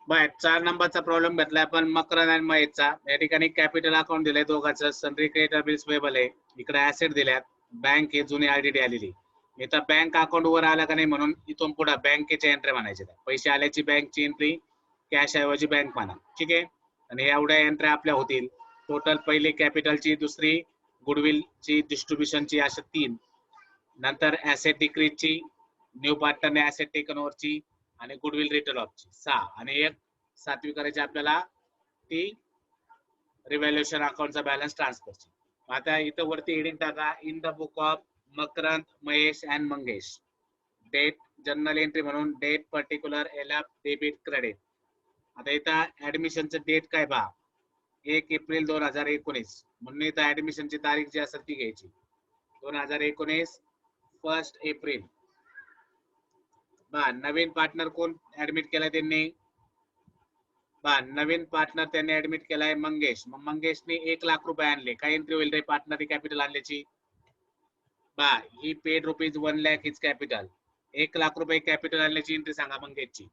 Bye 4 नंबरचा problem घेतलाय आपण मकरन आणि महेशचा. या ठिकाणी कॅपिटल अकाउंट दिलंय दोघांचं, सनरी क्रेडिटर बिल्स पेबल आहे, इकडे ऍसेट दिल्यात, बँक आहे जुनी आरडीडी आलेली. इथं बँक अकाउंट वर आला का नाही म्हणून इथून पुढे बँकेच्या एंट्री म्हणायचे, पैसे आल्याची बँकची एंट्री, कॅश ऐवजी बँक म्हणा. ठीक आहे. आणि एवढ्या एंट्री आपल्या होतील. टोटल पहिली कॅपिटलची, दुसरी गुडविलची, डिस्ट्रीब्युशनची, अशा 3. नंतर ऍसेट डिक्रीजची, न्यू पार्टनरने ऍसेट टेकन ओव्हरची, आणि गुडविल रिटर्न ऑफची 6. आणि एक 7वी करायची आपल्याला, ती रिव्हॅल्युएशन अकाउंटचा बॅलन्स ट्रान्सफरची. आता इथं वरती हेडिंग टाका, in the book of Makrand, Mahesh and Mangesh. Date journal entry म्हणून date particular LF debit credit. आता इथं ऍडमिशनचं डेट काय पहा, 1 एप्रिल 2019. म्हणून इथं ऍडमिशनची तारीख जी असेल ती घ्यायची, 2019 1 एप्रिल. नवीन पार्टनर कोण ऍडमिट केलाय त्यांनी, नवीन पार्टनर त्यांनी ऍडमिट केलाय मंगेश. मग मंगेशने 1 लाख रुपये आणले. काय एंट्री होईल रे पार्टनर कॅपिटल आणल्याची, he paid rupees 1 lakh is capital. 1 lakh रुपये कॅपिटल आणल्याची एंट्री सांगा मंगेशची.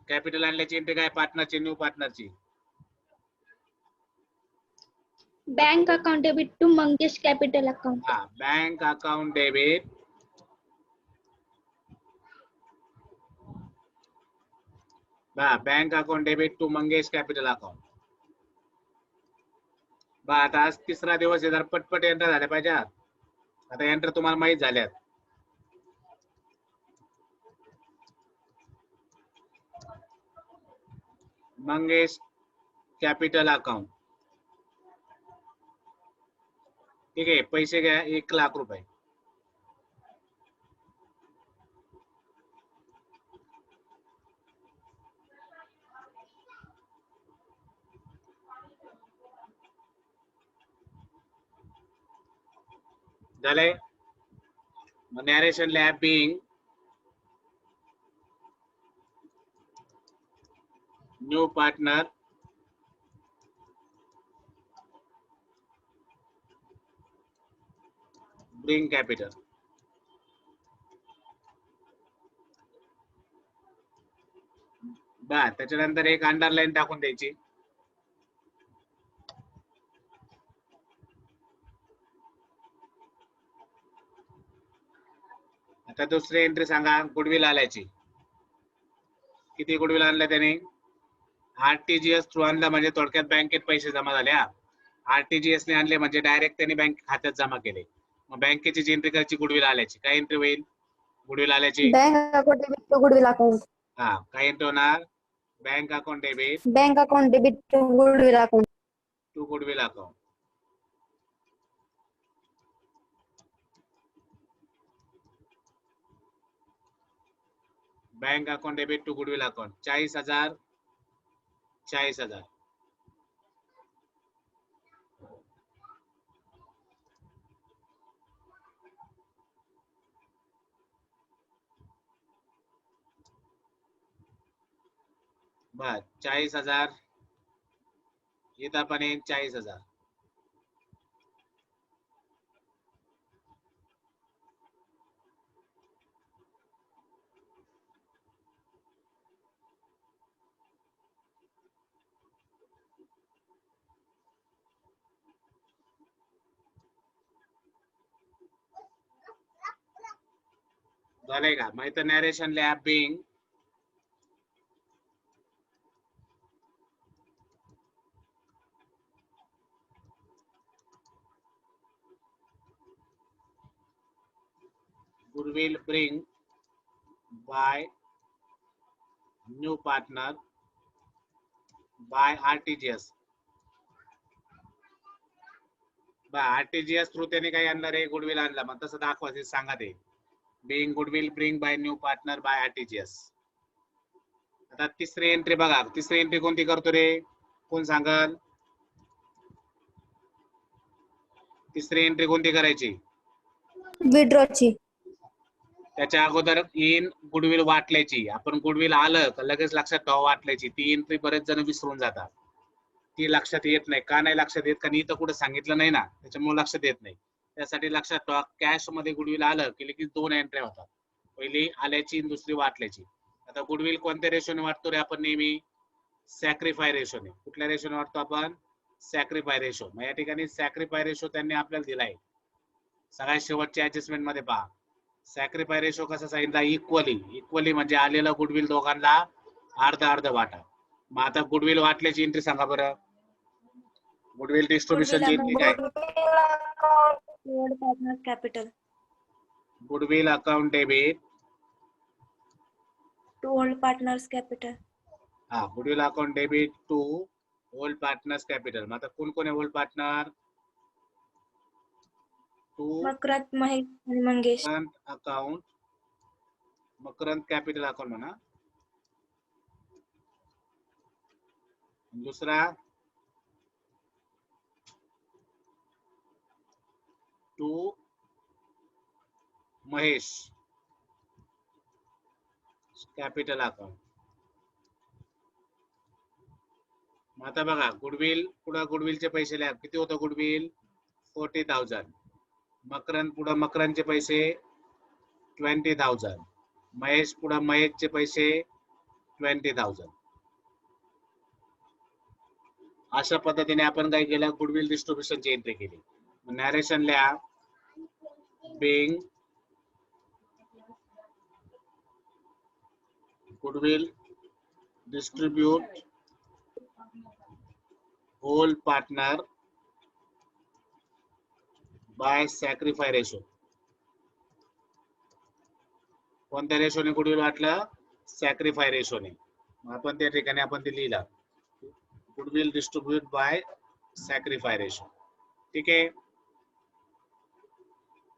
कॅपिटल आणल्याची एंट्री काय पार्टनरची, न्यू पार्टनरची. Bank account debit to Mangesh capital account. Bank account debit bank account debit to Mangesh capital account. आता आज 3रा दिवस आहे, जर पटपट एंटर झाल्या पाहिजे. आता एंटर तुम्हाला माहित झाल्यात. Mangesh capital account. ठीक आहे. पैसे घ्या 1 लाख रुपये. झाले. Narration lab being new partner bring capital. त्याच्यानंतर एक अंडरलाईन टाकून द्यायची. आता दुसरी एंट्री सांगा, गुडविल आल्याची. किती गुडविल आणलं त्याने, आरटीजीएस थ्रू आणला म्हणजे थोडक्यात बँकेत पैसे जमा झाल्या. आरटीजीएस ने आणले म्हणजे डायरेक्ट त्यांनी बँक खात्यात जमा केले. मग बँकेची जी एंट्री करायची गुडविल आल्याची. काय एंट्री होईल गुडविल आल्याची, bank account debit to goodwill account. काय एंट्री होणार, bank account debit bank account debit to goodwill account. To goodwill account. Bank account debit to goodwill account 40,000 40,000. बर 40,000 इथं पण 40,000. झालंय का. मग इथं narration lab being goodwill bring by new partner by RTGS. RTGS through त्याने काही आणलं रे गुडविल आणला, मग तसं दाखवायचं सांगा ते. Being goodwill bring by new partner by RTGS. आता तिसरी एंट्री बघा, तिसरी एंट्री कोणती करतो रे, कोण सांगल. तिसरी एंट्री कोणती करायची, विड्रॉची. त्याच्या अगोदर इन गुडविल वाटल्याची. आपण गुडविल आलं तर लगेच लक्षात ठेवा वाटल्याची. ती एंट्री बरेच जण विसरून जातात, ती लक्षात येत नाही. का नाही लक्षात येत, कारण इथं कुठे सांगितलं नाही ना, त्याच्यामुळे लक्षात येत नाही. त्यासाठी लक्षात ठेवा, कॅश मध्ये गुडविल आलं की लगेच 2 एंट्री होतात. पहिली आल्याची आणि दुसरी वाटल्याची. आता गुडविल कोणत्या रेशोने वाटतो रे आपण नेहमी? सॅक्रिफाय रेशोने. कुठल्या रेशोने वाटतो आपण? Sacrifice ratio. मग या ठिकाणी सॅक्रिफाय रेशो त्यांनी आपल्याला दिलाय. सगळ्यात शेवटच्या ऍडजस्टमेंट मध्ये पहा. सॅक्रिफाय रेशो कसा सांगितला? इक्वली म्हणजे आलेलं गुडविल दोघांना अर्धा अर्ध वाटा. मग आता गुडविल वाटल्याची एंट्री सांगा बरं. गुडविल डिस्ट्रीब्युशनची एंट्री काय? Partner capital goodwill account debit to old partners capital. हा, goodwill account debit to old partners capital. मग आता कोण कोण आहे old partner? To Makrand, Mahesh आणि Mangesh. Account, Makarand capital account म्हणा. दुसरा टू महेश कॅपिटल अकाउंट. मग आता बघा गुडविल पुढे गुडविलचे पैसे लिहा. किती होतं गुडविल? 40,000. मकरंद पुढे मकरंदचे पैसे 20,000. महेश पुढे महेशचे पैसे 20,000. अशा पद्धतीने आपण काय केलं? गुडविल डिस्ट्रीब्युशनची एंट्री केली. नॅरेशन लिहा. Being goodwill distribute whole partner by sacrifice ratio. कोणत्या रेशोने गुडविल वाटलं? सॅक्रिफाय रेशोने. आपण त्या ठिकाणी आपण ते लिहिलं, goodwill distribute by sacrifice ratio. ठीक आहे.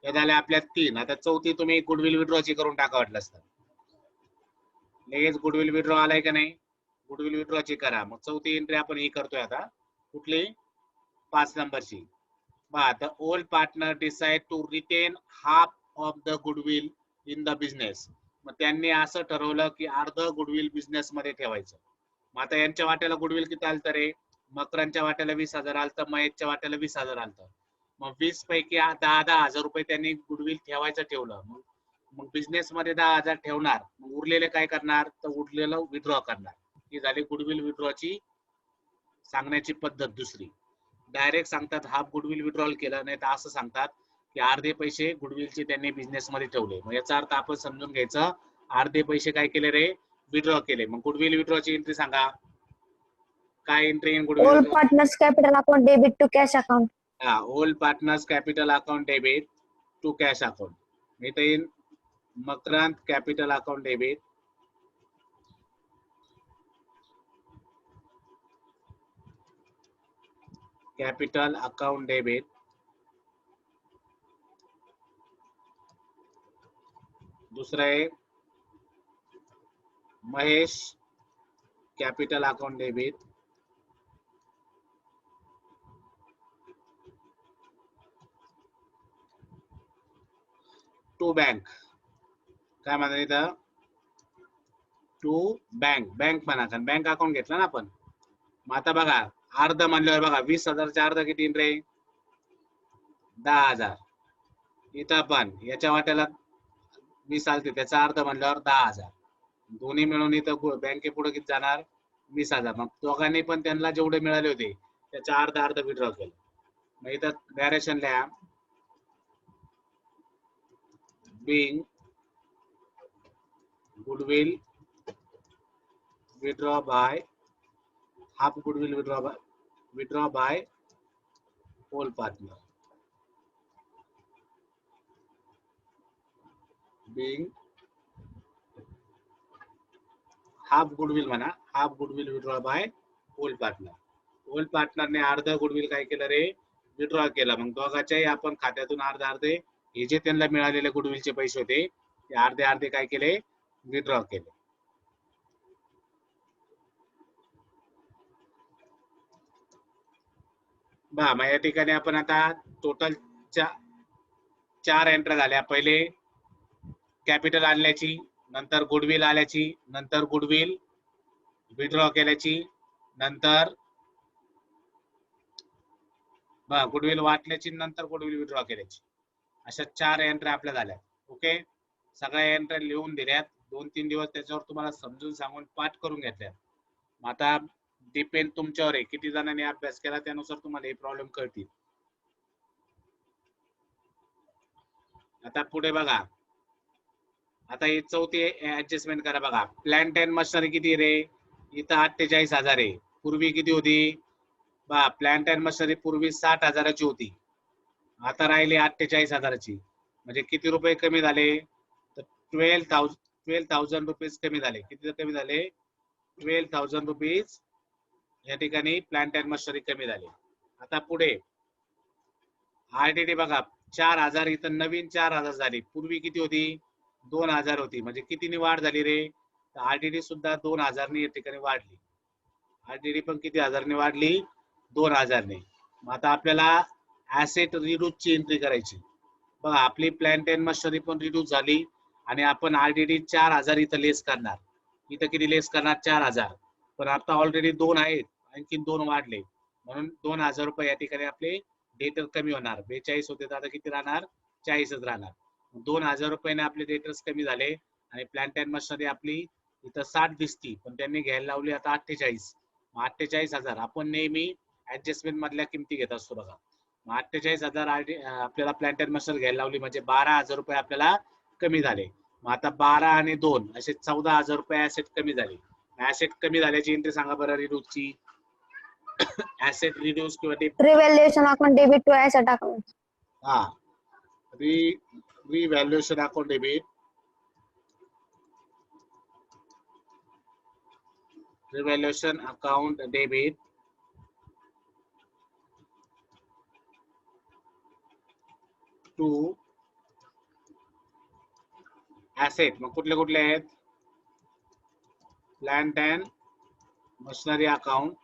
हे झाले आपल्या 3. आता चौथी तुम्ही गुडविल विड्रॉची करून टाका वाटलं असतं. लगेच गुडविल विड्रॉ आलाय का नाही? गुडविल विड्रॉची करा. मग चौथी एंट्री आपण ही करतोय आता. कुठली? 5 नंबरची. बघा, the old partner decide to retain half of the goodwill in the business. मग त्यांनी असं ठरवलं की अर्ध गुडविल बिझनेस मध्ये ठेवायचं. मग आता यांच्या वाट्याला गुडविल किती आलतं रे? मकरांच्या वाट्याला 20,000 आलतं, महेशच्या वाट्याला 20,000 आलतं. मग 20 पैकी 10,000 रुपये त्यांनी गुडविल ठेवायचं ठेवलं. मग बिझनेस मध्ये 10,000 ठेवणार. मग उरलेले काय करणार? तर उरलेलं विड्रॉ करणार. ही झाली गुडविल विड्रॉची सांगण्याची पद्धत दुसरी. डायरेक्ट सांगतात हाफ गुडविल विड्रॉल केलं, नाही तर असं सांगतात की अर्धे पैसे गुडविलचे त्यांनी बिझनेस मध्ये ठेवले. मग याचा अर्थ आपण समजून घ्यायचं, अर्धे पैसे काय केले रे? विड्रॉ केले. मग गुडविल विड्रॉची एंट्री सांगा. काय entry in goodwill? Old partners capital account debit to cash account. हा, old partners capital account debit to cash account. इथे in Makrand capital account debit capital account debit दुसरा आहे Mahesh capital account debit to bank. काय म्हणतात इथं? To bank. Bank म्हणा, कारण bank account घेतला ना आपण. मग आता बघा अर्ध म्हणल्यावर बघा 20,000चा अर्ध किती रे? 10,000. इथं पण याच्या वाट्याला 20 आलते, त्याचा अर्ध म्हणल्यावर 10,000. दोन्ही मिळून इथं बँके पुढे किती जाणार? 20,000. मग दोघांनी पण त्यांना जेवढे मिळाले होते त्याचा अर्ध विड्रॉ केलं. मग इथं डायरेक्शन लिहा. Being goodwill withdraw by half goodwill withdraw by whole partner. Being half goodwill म्हणा, half goodwill withdraw by whole partner. होल पार्टनरने अर्ध गुडविल काय केलं रे? विड्रॉ केला. मग दोघांच्याही आपण खात्यातून अर्धे हे जे त्यांना मिळालेले गुडविलचे पैसे होते ते अर्धे काय केले? विड्रॉ केले. मग या ठिकाणी आपण आता टोटल 4 एंट्री झाल्या. पहिले कॅपिटल आणल्याची, नंतर गुडविल आल्याची, नंतर गुडविल विड्रॉ केल्याची, नंतर गुडविल वाटल्याची, नंतर गुडविल विड्रॉ केल्याची. अशा 4 एंट्री आपल्या झाल्या. ओके. सगळ्या एंट्री लिहून दिल्यात. 2-3 दिवस त्याच्यावर तुम्हाला समजून सांगून पाठ करून घेतल्यात. मग आता डिपेंड तुमच्यावर आहे, किती जणांनी अभ्यास केला त्यानुसार तुम्हाला हे प्रॉब्लेम कळतील. आता पुढे बघा, आता ही चौथी ऍडजस्टमेंट करा. बघा, प्लांट अँड मशिनरी किती रे? इथं 48,000 आहे. पूर्वी किती होती? बा प्लांट अँड मशिनरी पूर्वी 60,000ची होती, आता राहिली 48,000ची. म्हणजे किती रुपये कमी झाले? तर 12,000 रुपीज कमी झाले. किती कमी झाले? 12,000 रुपीज या ठिकाणी प्लांट अँड मशिनरी कमी झाले. आता पुढे आरडीडी बघा, 4,000 इथं नवीन 4,000 झाली. पूर्वी किती होती? 2,000 होती. म्हणजे कितीने वाढ झाली रे? तर आरडीडी सुद्धा 2,000 या ठिकाणी वाढली. आरडीडी पण किती हजारने वाढली? 2,000 ने. मग आता आपल्याला ऍसेट रिड्यूसची एंट्री करायची. बघा, आपली प्लांट अँड मशिनरी पण रिड्यूस झाली आणि आपण आरडीडी 4,000 इथं लेस करणार. इथं किती लेस करणार? 4,000. पण आता ऑलरेडी 2 आहेत, आणखी 2 वाढले, म्हणून 2,000 रुपये या ठिकाणी आपले डेटर कमी होणार. 42 होते तर आता किती राहणार? 40च राहणार. 2,000 रुपयाने आपले डेटर्स कमी झाले आणि प्लांट अँड मशिनरी आपली इथं 60 दिसती, पण त्यांनी घ्यायला लावली आता 48. 48,000 आपण नेहमी ऍडजस्टमेंट मधल्या किमती घेत असतो. बघा, 48,000 आपल्याला प्लांट अँड मशिनरी घ्यायला लावली म्हणजे 12,000 रुपये आपल्याला कमी झाले. मग आता 12 आणि 2 असे 14,000 रुपये ऍसेट कमी झाले. ऍसेट कमी झाल्याची एंट्री सांगा बरं रिड्यूसची. ऍसेट रिड्यूस किंवा revaluation account debit to asset account. हा, revaluation account debit, revaluation account debit to asset. मग कुठले कुठले आहेत? प्लांट अँड मशिनरी अकाउंट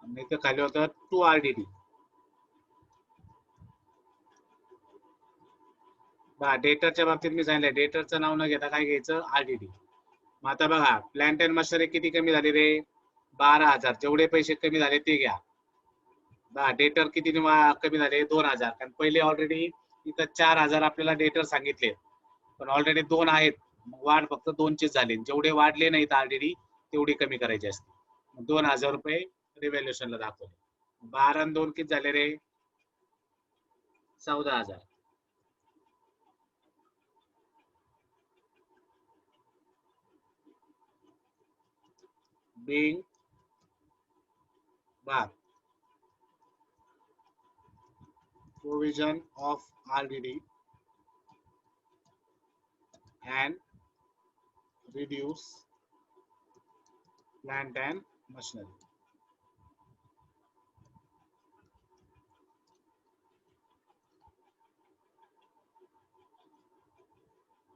आणि इथे खाली होतं टू आरडीडी. डेटरच्या बाबतीत मी सांगितलं, डेटरचं नाव न घेता काय घ्यायचं? आरडीडी. मग आता बघा, प्लांट अँड मशिनरी किती कमी झाली रे? 12,000. जेवढे पैसे कमी झाले ते घ्या. डेटर किती कमी झाले? 2,000. कारण पहिले ऑलरेडी इथं 4,000 आपल्याला डेटर सांगितले, पण ऑलरेडी 2 आहेत, वाढ फक्त 2चीच झाली. जेवढे वाढले नाहीत ऑलरेडी तेवढी कमी करायची असते. 2,000 रुपये रिव्हॅल्युएशनला दाखवले. 12 आणि 2 किती झाले रे? 14,000. being provision of RDD and reduce plant and machinery.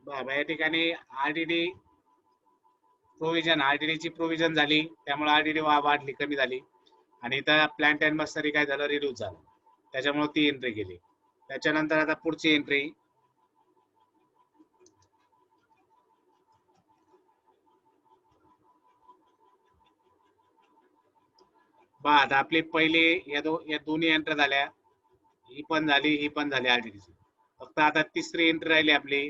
या ठिकाणी आरडीडी प्रोव्हिजन, आरडीडी ची प्रोव्हिजन झाली, त्यामुळे आरडीडी वाढली, कमी झाली. आणि इथं प्लांट अँड मशिनरी काय झालं? रिड्यूस झालं, त्याच्यामुळे ती एंट्री केली. त्याच्यानंतर आता पुढची एंट्री, आता आपली पहिली या दोन्ही एंट्री झाल्या, ही पण झाली, ही पण झाली आरडीडी. फक्त आता तिसरी एंट्री राहिली आपली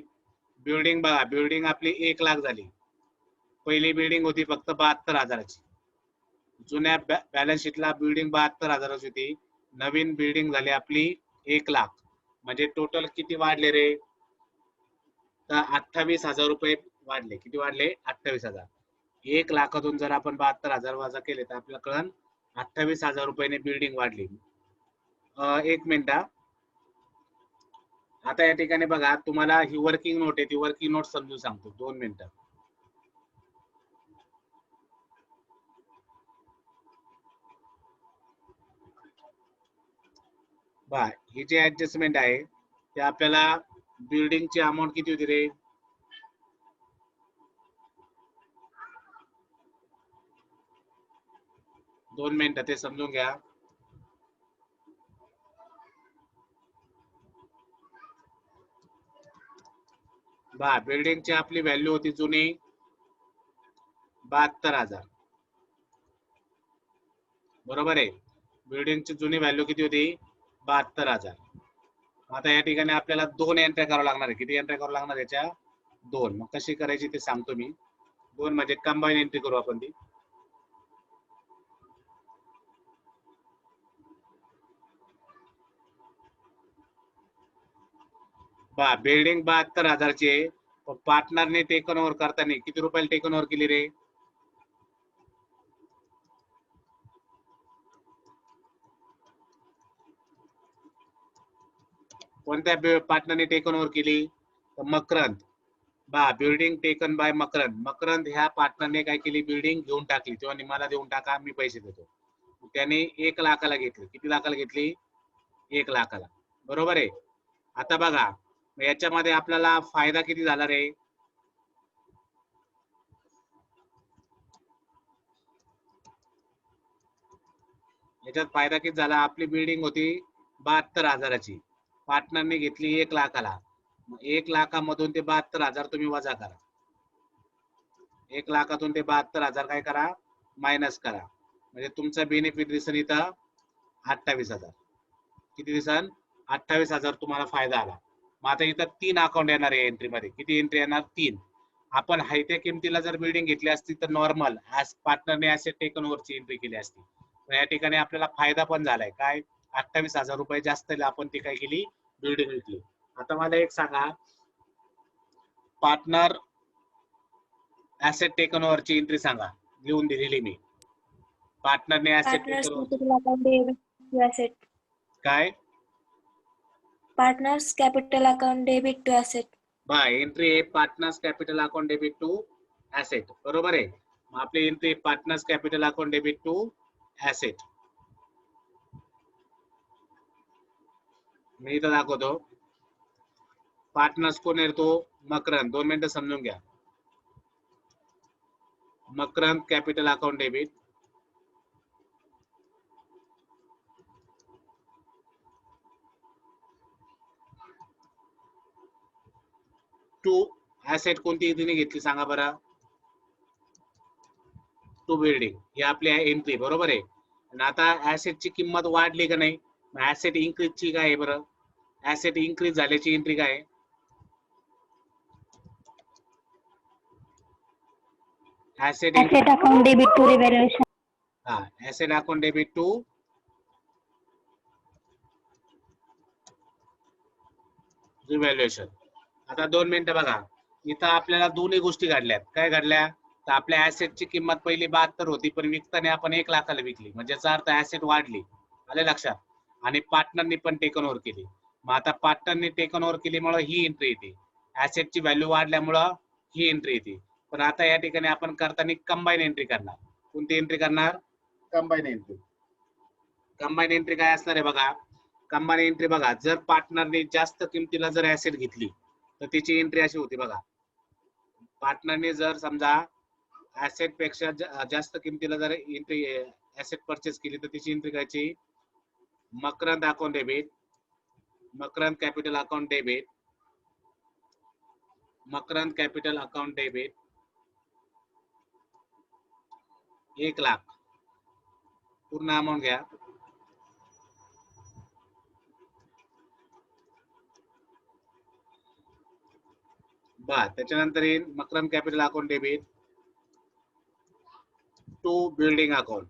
बिल्डिंग. बघा, बिल्डिंग आपली 1 लाख झाली. पहिली बिल्डिंग होती फक्त 72,000ची. जुन्या बॅलन्स शीटला बिल्डिंग 72,000ची होती. नवीन बिल्डिंग झाली आपली 1 लाख. म्हणजे टोटल किती वाढले रे? तर 28,000 रुपये वाढले. किती वाढले? 28,000. 1 लाखातून जर आपण 72,000 वजा केले तर आपल्याला कळण 28,000 रुपयाने बिल्डिंग वाढली. 1 मिनिट. आता या ठिकाणी बघा, तुम्हाला ही वर्किंग नोट आहे, ती वर्किंग नोट समजून सांगतो. 2 मिनिटं. ही जी ऍडजस्टमेंट आहे ते आपल्याला बिल्डिंगची अमाऊंट किती होती रे? दोन मिनिटं ते समजून घ्या. बिल्डिंगची आपली व्हॅल्यू होती जुनी 72,000. बरोबर आहे. बिल्डिंगची जुनी व्हॅल्यू किती होती? 72,000. आता या ठिकाणी आपल्याला 2 एंट्री करावं लागणार आहे. किती एंट्री करावं लागणार याच्या? 2. मग कशी करायची ते सांगतो मी. 2 म्हणजे कंबाईन एंट्री करू आपण ती. बिल्डिंग 72,000 ची आहे. पार्टनरने टेकन ओव्हर करताना किती रुपयाला टेकन ओव्हर केली रे? कोणत्या पार्टनरने टेकन ओव्हर केली? तर Makarand. Building taken by Makarand. Makarand ह्या पार्टनरने काय केली? बिल्डिंग घेऊन टाकली. तेव्हा मला देऊन टाका, मी पैसे देतो. त्याने 1 लाखाला घेतली. किती लाखाला घेतली? 1 लाखाला. बरोबर आहे. आता बघा याच्यामध्ये आपल्याला फायदा किती झाला रे? याच्यात फायदा किती झाला? आपली बिल्डिंग होती 72,000ची, पार्टनरने घेतली 1 लाखाला. 1 लाखामधून ते 72,000 तुम्ही वजा करा. 1 लाखातून ते 72,000 काय करा? मायनस करा. म्हणजे तुमचा बेनिफिट दिसन इथं 28,000. किती दिसन? 28,000 तुम्हाला फायदा आला. मग आता इथं 3 अकाउंट येणार आहे एंट्री मध्ये. किती एंट्री येणार? 3. आपण हायत्या किमतीला जर बिल्डिंग घेतली असती तर नॉर्मल पार्टनरने ऍसेट टेकन ओव्हरची एंट्री केली असती. या ठिकाणी आपल्याला फायदा पण झालाय. काय? 28,000 रुपये जास्त आपण ती काय केली? बिल्डिंग घेतली. आता मला एक सांगा, पार्टनर ऍसेट टेकन ओव्हरची एंट्री सांगा. लिहून दिलेली मी. पार्टनरने ऍसेट टेकन ओव्हर. काय? Partners capital account debit to asset. Entry आहे partners capital account debit to asset. बरोबर आहे. मग आपली entry partners capital account debit to asset. मी इथं दाखवतो. पार्टनर्स कोण येतो? मकरंद. 2 मिनिटं समजून घ्या. Makarand capital account debit to asset. कोणती तिने घेतली सांगा बरं? To building. ही आपली एंट्री. बरोबर आहे. आणि आता ऍसेटची किंमत वाढली का नाही? ऍसेट इन्क्रीजची काय आहे बरं? ऍसेट इन्क्रीज झाल्याची एंट्री काय आहे? Asset account debit to revaluation. Asset account debit to revaluation. आता 2 मिनिटं बघा. इथं आपल्याला दोन्ही गोष्टी घडल्यात. काय घडल्या? तर आपल्या ऍसेटची किंमत पहिली 72 होती, पण विकताना आपण 1 लाखाला विकली. म्हणजे याचा अर्थ ऍसेट वाढली. आले लक्षात? आणि पार्टनरनी पण टेकन ओव्हर केली. मग आता पार्टनरने टेकन ओव्हर केल्यामुळे ही एंट्री येते. ऍसेटची व्हॅल्यू वाढल्यामुळं ही एंट्री येते. पण आता या ठिकाणी आपण करताना कंबाईन एंट्री करणार. कोणती एंट्री करणार? Combine entry. कंबाईन एंट्री काय असणार आहे बघा? कंबाईन एंट्री बघा, जर पार्टनरने जास्त किमतीला जर ऍसेट घेतली तर त्याची एंट्री अशी होती बघा. पार्टनरने जर समजा ऍसेट पेक्षा जास्त किमतीला जर एंट्री ऍसेट परचेस केली तर त्याची एंट्री करायची Makarand account debit, Makarand capital account debit, Makarand capital account debit 1 lakh. पूर्ण अमाऊंट घ्या. त्याच्यानंतर येईल Makarand capital account debit to building account.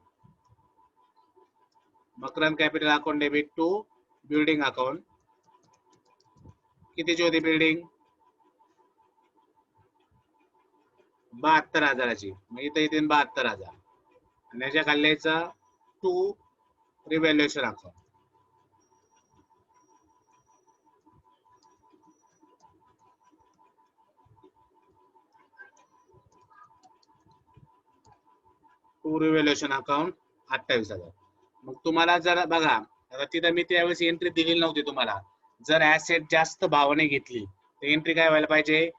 Makarand capital account debit to building account. कितीची होती बिल्डिंग? 72,000ची. मग इथं येते 72,000. आणि याच्या खाल्ल्याचा to revaluation account. To revaluation account 28,000. मग तुम्हाला जर बघा, आता तिथं मी त्यावेळेस एंट्री दिलेली नव्हती तुम्हाला. जर ऍसेट जास्त भावाने घेतली तर एंट्री काय व्हायला पाहिजे?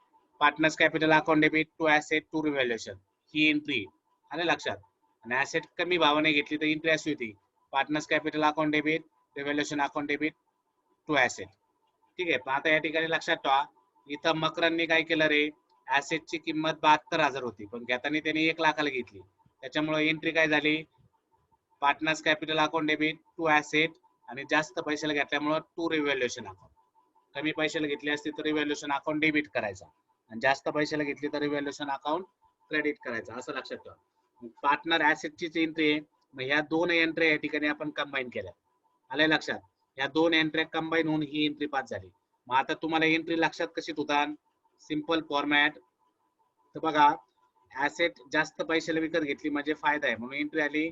Partners capital account debit to asset to revaluation. ही एंट्री. आले लक्षात? आणि ऍसेट कमी भावाने घेतली तर एंट्री अशी होती partners capital account debit revaluation account debit to asset. ठीक आहे. पण आता या ठिकाणी लक्षात ठेवा, इथं मकरांनी काय केलं रे? ऍसेटची किंमत 72,000 होती, पण घेताना त्यांनी 1 लाखाला घेतली. त्याच्यामुळे एंट्री काय झाली? Partners capital account debit to asset आणि जास्त पैशाला घेतल्यामुळे टू रिव्हॅल्युएशन अकाउंट. कमी पैशाला घेतली असती तर रिव्हॅल्युएशन अकाउंट डेबिट करायचा आणि जास्त पैशाला घेतली तर रिव्हॅल्युएशन अकाउंट क्रेडिट करायचा, असं लक्षात ठेवा. पार्टनर ऍसेटचीच एंट्री आहे, मग ह्या दोन एंट्री या ठिकाणी आपण कंबाईन केल्या. आलंय लक्षात? या दोन एंट्री कंबाईन होऊन ही एंट्री पास झाली. मग आता तुम्हाला एंट्री लक्षात कशी होतात? Simple format. तर बघा, ऍसेट जास्त पैशाला विकत घेतली म्हणजे फायदा आहे, म्हणून एंट्री आली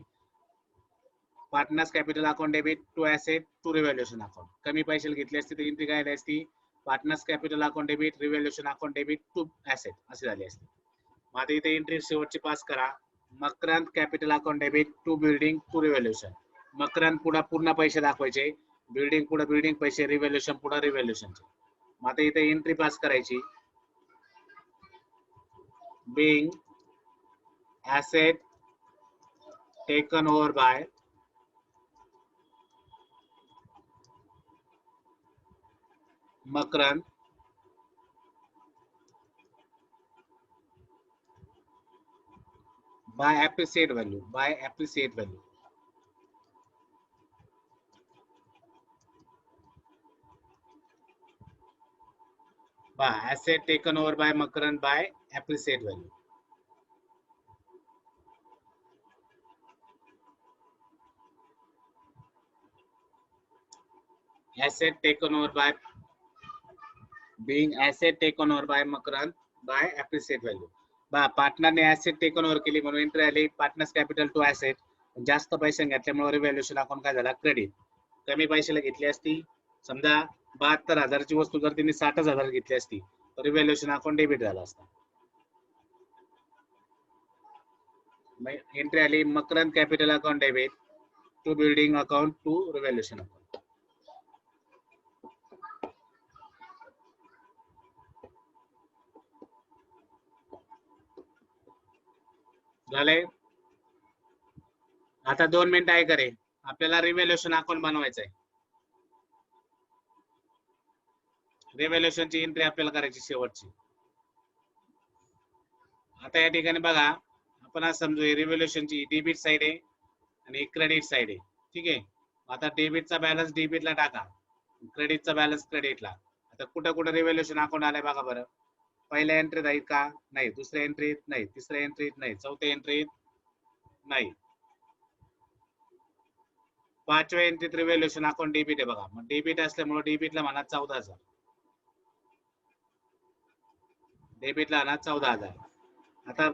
partners capital account debit to asset to revaluation account. कमी पैशाला घेतली असती तर एंट्री काय आली असती? Partners capital account debit revaluation account debit to asset अशी झाली असती. मग आता इथे एंट्री शेवटची पास करा. Makarand capital account debit to building to revaluation. Makarand पुढे पूर्ण पैसे दाखवायचे, बिल्डिंग पुढे बिल्डिंग पैसे, रिव्हॅल्युएशन पुढे रिव्हॅल्युएशनचे. मग आता इथे एंट्री पास करायची. being asset taken over by Makrand by appreciate value, by asset taken over by Makrand by appreciate value. Asset taken over by being asset taken over by Makrand by appreciate value. बा पार्टनरने asset taken over केली म्हणून entry आली partners capital to asset. जास्त पैसे घेतल्यामुळे revaluation account काय झाला? Credit. कमी पैशाला घेतली असती, समजा 72,000ची वस्तू जर तिने 60,000 घेतली असती तर रिव्हॅल्युएशन अकाउंट डेबिट झाला असता. एंट्री आली Makarand capital account debit to building account to revaluation account. झाले. आता 2 मिनिटं आहे करे, आपल्याला रिव्हॅल्युएशन अकाउंट बनवायचं आहे. रिव्हॅल्युएशनची एंट्री आपल्याला करायची शेवटची. आता या ठिकाणी बघा, आपण आज समजू रिव्हॅल्युएशनची डेबिट साइड आहे आणि क्रेडिट साइड आहे. ठीक आहे. आता डेबिटचा बॅलन्स डेबिटला टाका, क्रेडिटचा बॅलन्स क्रेडिटला. आता कुठं कुठं रिव्हॅल्युएशन अकाउंट आलंय बघा बरं. पहिल्या एंट्रीत आहे का? नाही. दुसऱ्या एंट्रीत नाही. तिसऱ्या एंट्रीत नाही. चौथ्या एंट्रीत नाही. पाचव्या एंट्रीत रिव्हॅल्युएशन अकाउंट डेबिट आहे बघा. मग डेबिट असल्यामुळे डेबिटला म्हणा 14,000. डेबिटला आणा 14,000. आता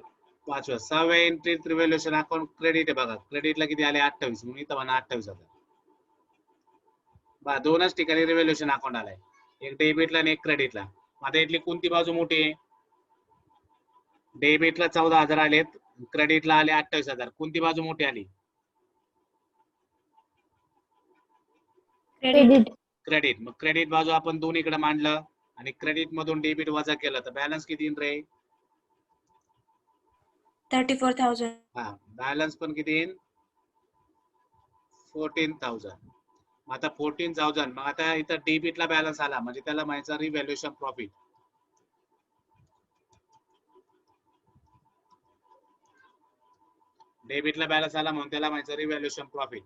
पाचव्या 6व्या एंट्रीत रिव्हॅल्युएशन अकाउंट क्रेडिट आहे बघा. क्रेडिटला किती आले? 28. म्हणून इथं म्हणा 28,000. बा दोनच ठिकाणी रिव्हॅल्युएशन अकाउंट आलाय, एक डेबिटला आणि एक क्रेडिटला. आता इथली कोणती बाजू मोठी आहे? डेबिटला 14,000 आलेत, क्रेडिटला आले 28,000. कोणती बाजू मोठी आली? क्रेडिट. क्रेडिट. मग क्रेडिट बाजू आपण दोन्हीकडे मांडलं आणि क्रेडिट मधून डेबिट वजा केलं तर बॅलन्स किती येईल रे? 34,000. हा, बॅलन्स पण किती येईल? 14,000. आता 14,000. मग आता इथं डेबिटला बॅलन्स आला म्हणजे त्याला म्हणायचं रिव्हॅल्युएशन प्रॉफिट. डेबिटला बॅलन्स आला म्हणून त्याला म्हणायचं रिव्हॅल्युएशन प्रॉफिट.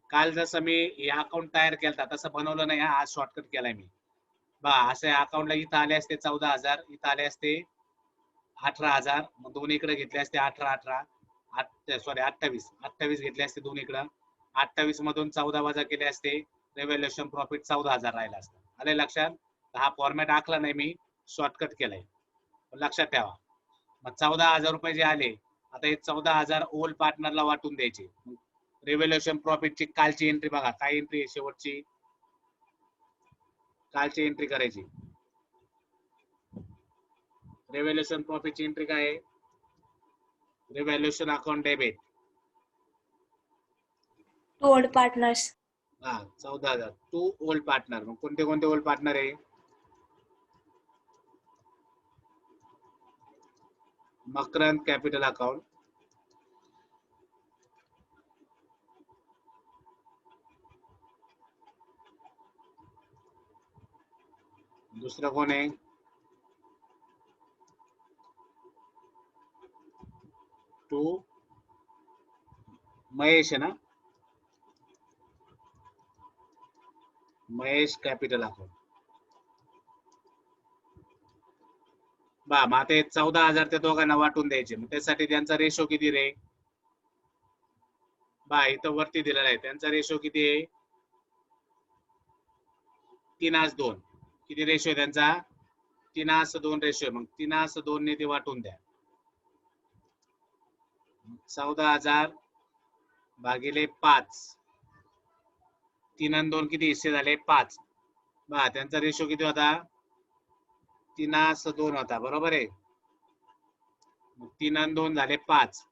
काल जसं मी हे अकाउंट तयार केलं तसं बनवलं नाही, आज शॉर्टकट केलाय मी. बा असे अकाउंटला इथं आले असते 14,000, इथं आले असते 18,000. मग दोन्हीकडे घेतले असते 28 घेतले असते दोन्हीकडे. 28 मधून 14 वजा केले असते, रिव्हॅल्युएशन प्रॉफिट 14,000 राहिला असता. आले लक्षात? हा फॉर्मॅट आखला नाही मी, शॉर्टकट केलाय, लक्षात ठेवा. मग 14,000 रुपये जे आले, आता हे 14,000 ओल्ड पार्टनरला वाटून द्यायचे. रिव्हॅल्युएशन प्रॉफिटची कालची एंट्री बघा, काय एंट्री शेवटची? कालची एंट्री करायची. रिव्हॅल्युएशन प्रॉफिटची एंट्री काय आहे? Revaluation account debit to old partners. हा 14,000 टू ओल्ड पार्टनर. मग कोणते कोणते ओल्ड पार्टनर आहे? मकरंद कॅपिटल अकाउंट, दुसरं कोण आहे? टू महेश है ना, महेश कॅपिटल अकाउंट. बा मग आता 14,000 त्या दोघांना वाटून द्यायचे, मग त्यासाठी त्यांचा रेशो किती रे? बा इथं वरती दिलेला आहे, त्यांचा रेशो किती आहे? 3:2. किती रेशो आहे त्यांचा? 3:2 रेशो आहे. मग 3:2 ने ते वाटून द्या. 14,000 भागिले 5. 3 आणि 2 किती हिस्से झाले? 5. बा त्यांचा रेशो किती होता? 3:2 होता, बरोबर आहे. 3 आणि 2 झाले 5.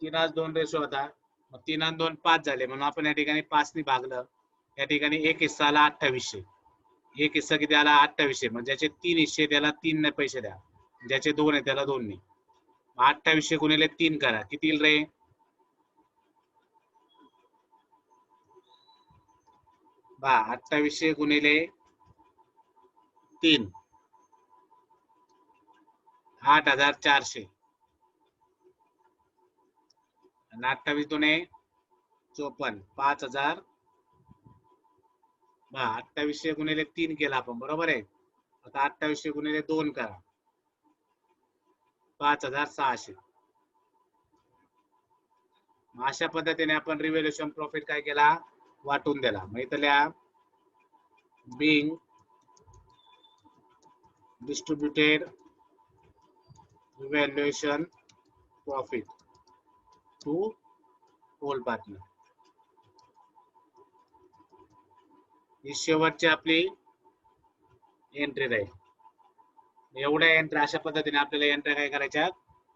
तीन आज 2 रेशो होता, मग 3 आणि 2 5 झाले, म्हणून आपण या ठिकाणी 5 ने भागलं. या ठिकाणी एक हिस्सा आला 2800. एक हिस्सा किती आला? 2800. म्हणजे ज्याचे 3 हिस्से त्याला 3 ने पैसे द्या, ज्याचे 2 आहे त्याला 2 ने. 2800 गुणिले 3 करा, किती येईल रे? बा 2800 गुणिले 3, 8,400. आणि 28 दुने 54, 5,000. बा 2800 गुणिले 3 केला आपण, बरोबर आहे. आता 2800 गुणिले 2 करा, 5,600. अशा पद्धतीने आपण रिव्हॅल्युएशन प्रॉफिट काय केला? वाटून दिला. मग इथं लिहा being distributed revaluation profit to all partner. ही शेवटची आपली एंट्री राहील. एवढ्या एंट्री अशा पद्धतीने आपल्याला एंट्री काय करायच्या?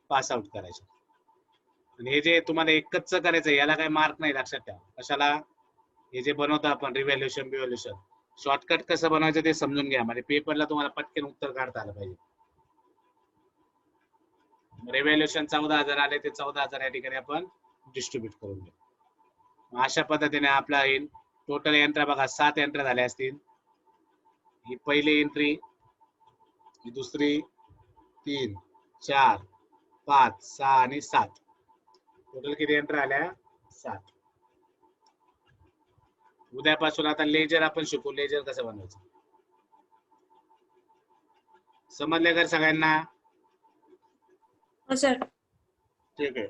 पास आउट करायच्या. आणि हे जे तुम्हाला एकच करायचं याला काही मार्क नाही, लक्षात ठेवा. कशाला? हे जे बनवतो आपण रिव्हॅल्युएशन शॉर्टकट कसं बनवायचं ते समजून घ्या, म्हणजे पेपरला तुम्हाला पटकन उत्तर काढता आलं पाहिजे. रिव्हॅल्युएशन 14,000 आले, ते 14,000 या ठिकाणी आपण डिस्ट्रीब्यूट करून घेऊ. अशा पद्धतीने आपला येईल. टोटल एंट्री बघा 7 एंट्री झाल्या असतील. ही पहिली एंट्री, ही दुसरी, 3, 4, 5, 6 आणि 7. टोटल किती एंट्री आल्या? 7. उद्यापासून आता लेजर आपण शिकू, लेजर कसं बनवायचं. समजले का सगळ्यांना? हो सर. ठीक आहे.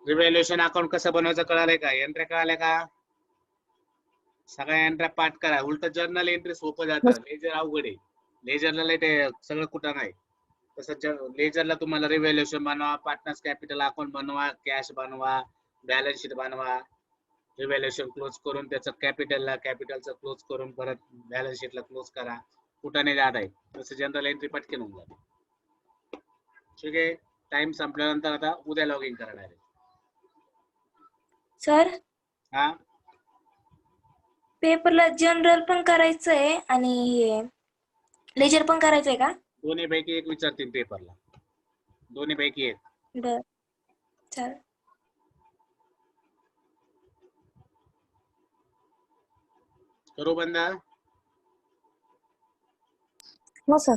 रिव्हॅल्युएशन अकाउंट कसं बनवायचं कळालंय का? एंट्री कळाल्या का? सगळ्या एंट्री पाठ करा. उलट जर्नल एंट्री सोपं जातं, लेजर अवघड आहे. लेजरला लय ते सगळं कुठं नाही. तसं लेजरला तुम्हाला रिव्हॅल्युएशन बनवा, पार्टनर्स कॅपिटल अकाउंट बनवा, कॅश बनवा, बॅलन्स शीट बनवा, रिव्हॅल्युएशन क्लोज करून त्याचं कॅपिटलचं क्लोज करून परत बॅलन्स शीटला क्लोज करा. कुठं नाही जात आहे. तसं जनरल एंट्री पटकन होऊन जाते. ठीक आहे. टाइम संपल्यानंतर आता उद्या लॉग इन करणार आहे. सर, हा पेपरला जनरल पण करायचंय आणि लेजर पण करायचंय का? दोन्ही पैकी एक विचारतील पेपरला. दोन्ही पैकी एक. बर, चालेल. करू बंद? हो सर.